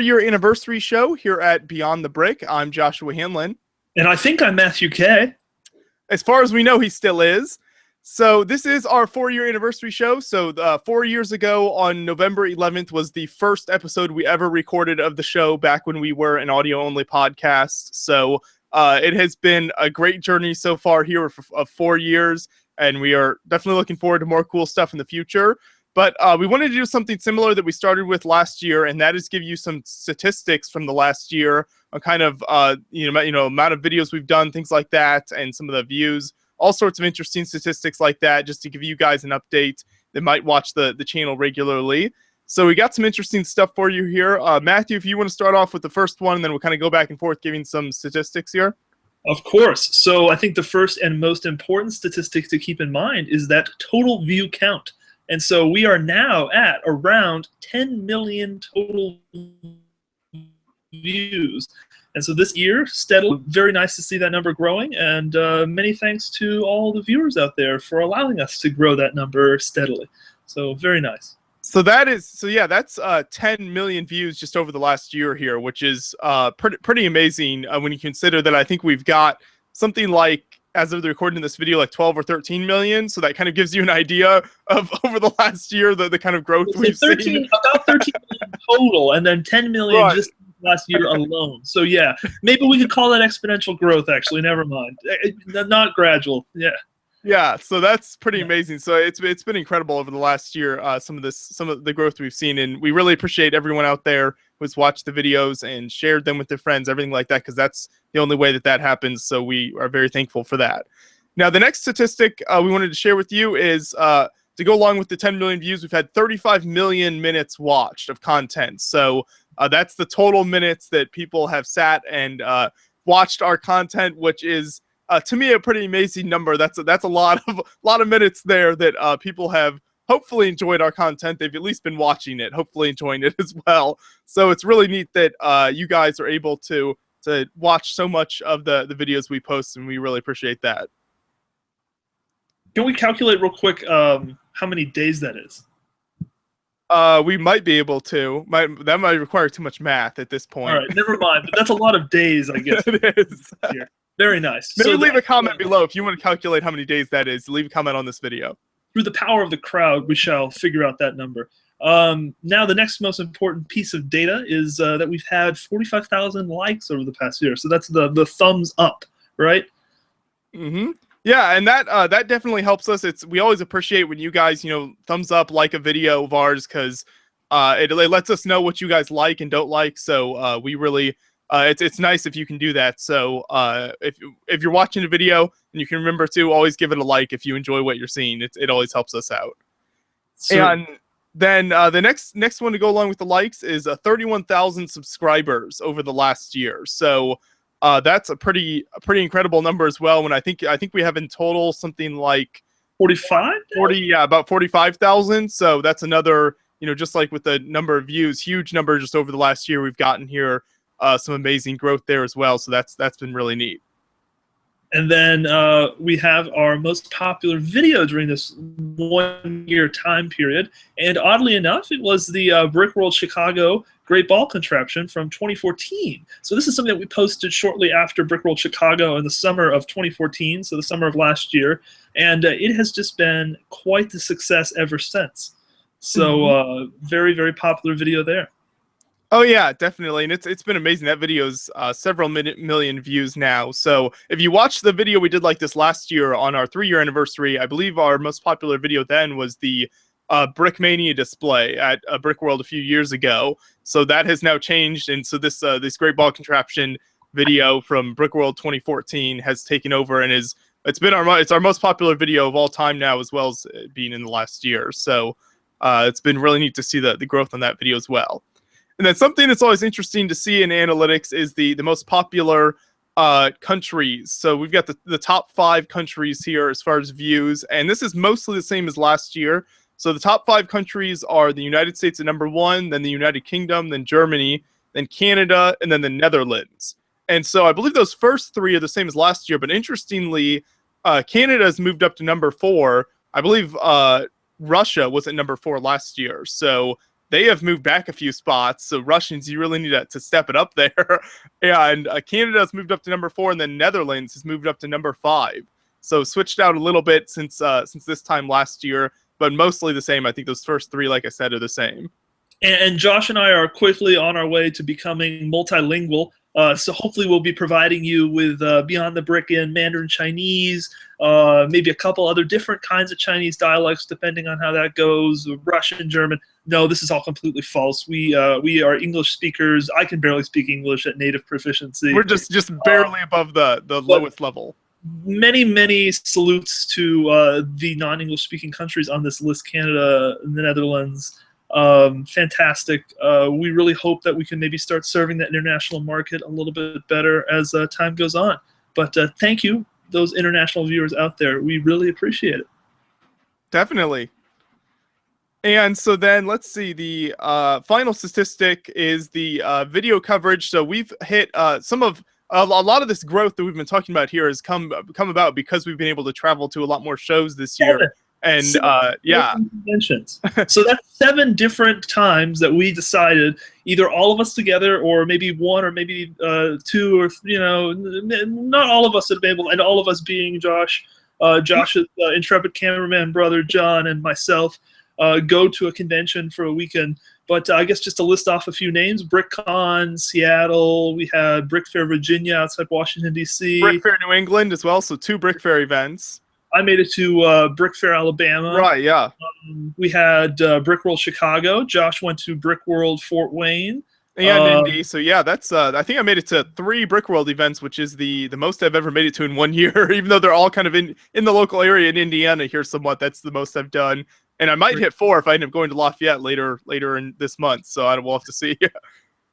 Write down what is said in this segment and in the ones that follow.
Your anniversary show here at Beyond the Brick. I'm Joshua Hanlon. And I think I'm Matthew K. As far as we know, he still is. So this is our 4-year anniversary show. So 4 years ago on November 11th was the first episode we ever recorded of the show back when we were an audio-only podcast. So it has been a great journey so far here of 4 years, and we are definitely looking forward to more cool stuff in the future. But we wanted to do something similar that we started with last year, and that is give you some statistics from the last year on kind of amount of videos we've done, things like that, and some of the views, all sorts of interesting statistics like that, just to give you guys an update that might watch the channel regularly. So we got some interesting stuff for you here. Matthew, if you want to start off with the first one, and then we'll kind of go back and forth giving some statistics here. Of course. So I think the first and most important statistic to keep in mind is that total view count. And so we are now at around 10 million total views. And so this year, steadily, very nice to see that number growing. And many thanks to all the viewers out there for allowing us to grow that number steadily. So very nice. So that's 10 million views just over the last year here, which is pretty amazing when you consider that I think we've got something like, as of the recording of this video, like 12 or 13 million. So that kind of gives you an idea of over the last year, the kind of growth we've seen. About 13 million total, and then 10 million just last year alone. So yeah, maybe we could call that exponential growth, actually. Never mind. Not gradual. Yeah. Yeah, so that's pretty amazing. So it's been incredible over the last year, some of the growth we've seen, and we really appreciate everyone out there who's watched the videos and shared them with their friends, everything like that, because that's the only way that happens. So we are very thankful for that. Now, the next statistic we wanted to share with you is to go along with the 10 million views, we've had 35 million minutes watched of content. So that's the total minutes that people have sat and watched our content, which is to me a pretty amazing number. That's a lot of minutes there that people have hopefully enjoyed our content. They've at least been watching it, hopefully enjoying it as well. So it's really neat that you guys are able to watch so much of the videos we post, and we really appreciate that. Can we calculate real quick how many days that is? We might be able to. That might require too much math at this point. All right, never mind. But that's a lot of days, I guess. It is. Here. Very nice. Maybe so leave a comment below if you want to calculate how many days that is. Leave a comment on this video. Through the power of the crowd, we shall figure out that number. Now, the next most important piece of data is that we've had 45,000 likes over the past year. So that's the thumbs up, right? Mm-hmm. Yeah, and that definitely helps us. We always appreciate when you guys, thumbs up, like a video of ours, because it lets us know what you guys like and don't like. So we really, it's nice if you can do that. So if you're watching a video and you can remember to always give it a like if you enjoy what you're seeing, it always helps us out. So, and then the next one to go along with the likes is 31,000 subscribers over the last year. So that's a pretty incredible number as well. When I think we have in total something like 45, about 45,000. So that's another, just like with the number of views, huge number just over the last year we've gotten here. Some amazing growth there as well. So that's been really neat. And then we have our most popular video during this 1 year time period. And oddly enough, it was the Brickworld Chicago Great Ball Contraption from 2014. So this is something that we posted shortly after Brickworld Chicago in the summer of 2014, so the summer of last year. And it has just been quite the success ever since. So very, very popular video there. Oh yeah, definitely, and it's been amazing. That video's several million views now. So if you watch the video we did like this last year on our 3-year anniversary, I believe our most popular video then was the Brickmania display at Brickworld a few years ago. So that has now changed, and so this Great Ball Contraption video from Brickworld 2014 has taken over, and it's our most popular video of all time now, as well as being in the last year. So it's been really neat to see the growth on that video as well. And then something that's always interesting to see in analytics is the most popular countries. So we've got the top 5 countries here as far as views, and this is mostly the same as last year. So the top 5 countries are the United States at number 1, then the United Kingdom, then Germany, then Canada, and then the Netherlands. And so I believe those first 3 are the same as last year, but interestingly, Canada has moved up to number 4. I believe Russia was at number 4 last year. So they have moved back a few spots. So Russians, you really need to step it up there. And Canada has moved up to number 4, and then Netherlands has moved up to number 5. So switched out a little bit since this time last year, but mostly the same. I think those first 3, like I said, are the same. And Josh and I are quickly on our way to becoming multilingual. So hopefully we'll be providing you with Beyond the Brick in Mandarin Chinese, maybe a couple other different kinds of Chinese dialects, depending on how that goes, Russian, German. No, this is all completely false. We are English speakers. I can barely speak English at native proficiency. We're just barely above the lowest level. Many salutes to the non-English speaking countries on this list: Canada, the Netherlands. Fantastic. We really hope that we can maybe start serving that international market a little bit better as time goes on. But thank you, those international viewers out there. We really appreciate it. Definitely. And so then let's see, the final statistic is the video coverage. So we've hit a lot of this growth that we've been talking about here has come about because we've been able to travel to a lot more shows this year. And yeah, conventions. So that's 7 different times that we decided, either all of us together, or maybe 1, or maybe 2, or not all of us have been able, and all of us being Josh, Josh's intrepid cameraman brother John, and myself, go to a convention for a weekend. But I guess just to list off a few names: BrickCon, Seattle. We had Brick Fair, Virginia, outside Washington, D.C. Brick Fair, New England as well. So 2 Brick Fair events. I made it to Brick Fair, Alabama. Right, yeah. We had Brickworld Chicago. Josh went to Brickworld Fort Wayne. And Indy. So yeah, that's I think I made it to 3 Brickworld events, which is the most I've ever made it to in 1 year. Even though they're all kind of in the local area in Indiana here somewhat. That's the most I've done. And I might hit 4 if I end up going to Lafayette later in this month. So we'll have to see.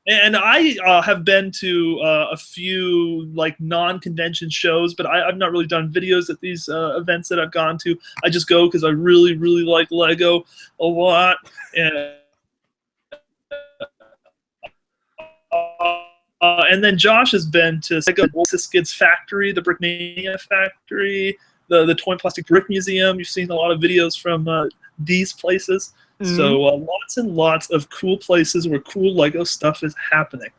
And I have been to a few non-convention shows, but I've not really done videos at these events that I've gone to. I just go because I really like Lego a lot. And then Josh has been to Siskid's factory, the Brickmania factory, the Toy and Plastic Brick Museum. You've seen a lot of videos from these places. So lots and lots of cool places where cool Lego stuff is happening.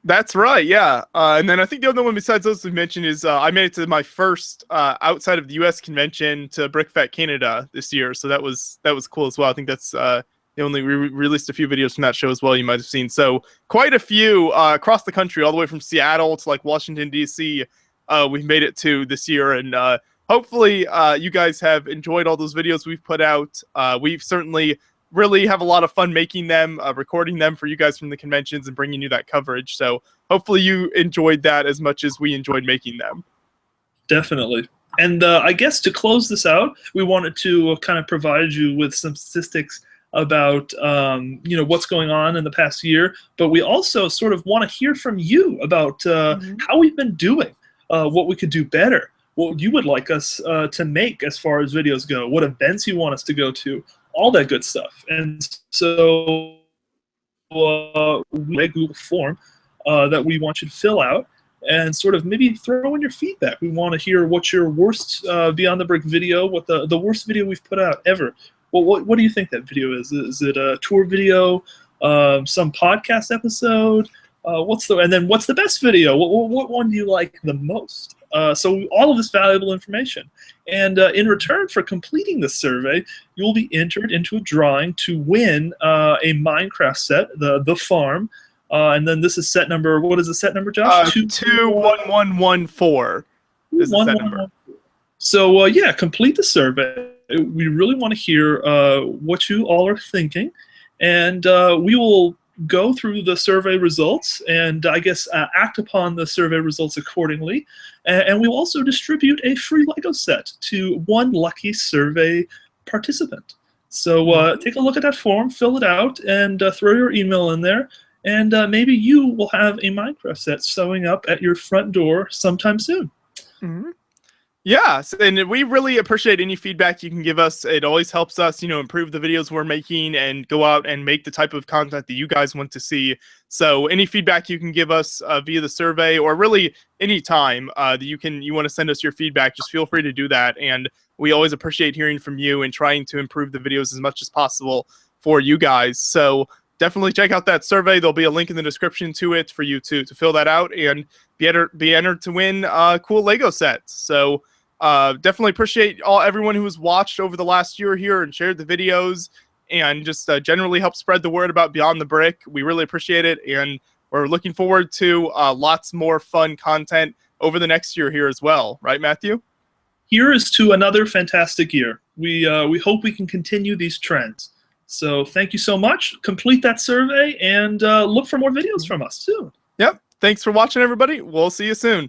That's right, yeah. And then I think the other one besides those we mentioned is I made it to my first outside of the U.S. convention to BrickFest Canada this year. So that was cool as well. I think that's they only released a few videos from that show as well. You might have seen. So quite a few across the country, all the way from Seattle to Washington D.C. We've made it to this year, and hopefully you guys have enjoyed all those videos we've put out. We've certainly really have a lot of fun making them, recording them for you guys from the conventions and bringing you that coverage. So hopefully you enjoyed that as much as we enjoyed making them. Definitely. And I guess to close this out, we wanted to kind of provide you with some statistics about what's going on in the past year, but we also sort of want to hear from you about how we've been doing, what we could do better, what you would like us to make as far as videos go, what events you want us to go to, all that good stuff. And so we have a Google form that we want you to fill out and sort of maybe throw in your feedback. We want to hear what's your worst Beyond the Brick video, what the worst video we've put out ever. Well, what do you think that video is? Is it a tour video, some podcast episode? And then what's the best video? What one do you like the most? So all of this valuable information. And in return for completing this survey, you will be entered into a drawing to win a Minecraft set, the farm. And then this is set number, what is the set number, Josh? 21114 is the set number. So yeah, complete the survey. We really want to hear what you all are thinking. And we will go through the survey results and I guess act upon the survey results accordingly. And we'll also distribute a free Lego set to one lucky survey participant. So take a look at that form, fill it out, and throw your email in there. And maybe you will have a Minecraft set showing up at your front door sometime soon. Mm-hmm. Yeah, and we really appreciate any feedback you can give us. It always helps us, improve the videos we're making and go out and make the type of content that you guys want to see. So any feedback you can give us via the survey, or really any time that you want to send us your feedback, just feel free to do that. And we always appreciate hearing from you and trying to improve the videos as much as possible for you guys. So definitely check out that survey. There'll be a link in the description to it for you to fill that out and be entered to win cool Lego sets. So definitely appreciate everyone who has watched over the last year here and shared the videos and just generally help spread the word about Beyond the Brick. We really appreciate it, and we're looking forward to lots more fun content over the next year here as well. Right, Matthew? Here is to another fantastic year. We hope we can continue these trends. So thank you so much. Complete that survey and look for more videos from us soon. Yep. Thanks for watching, everybody. We'll see you soon.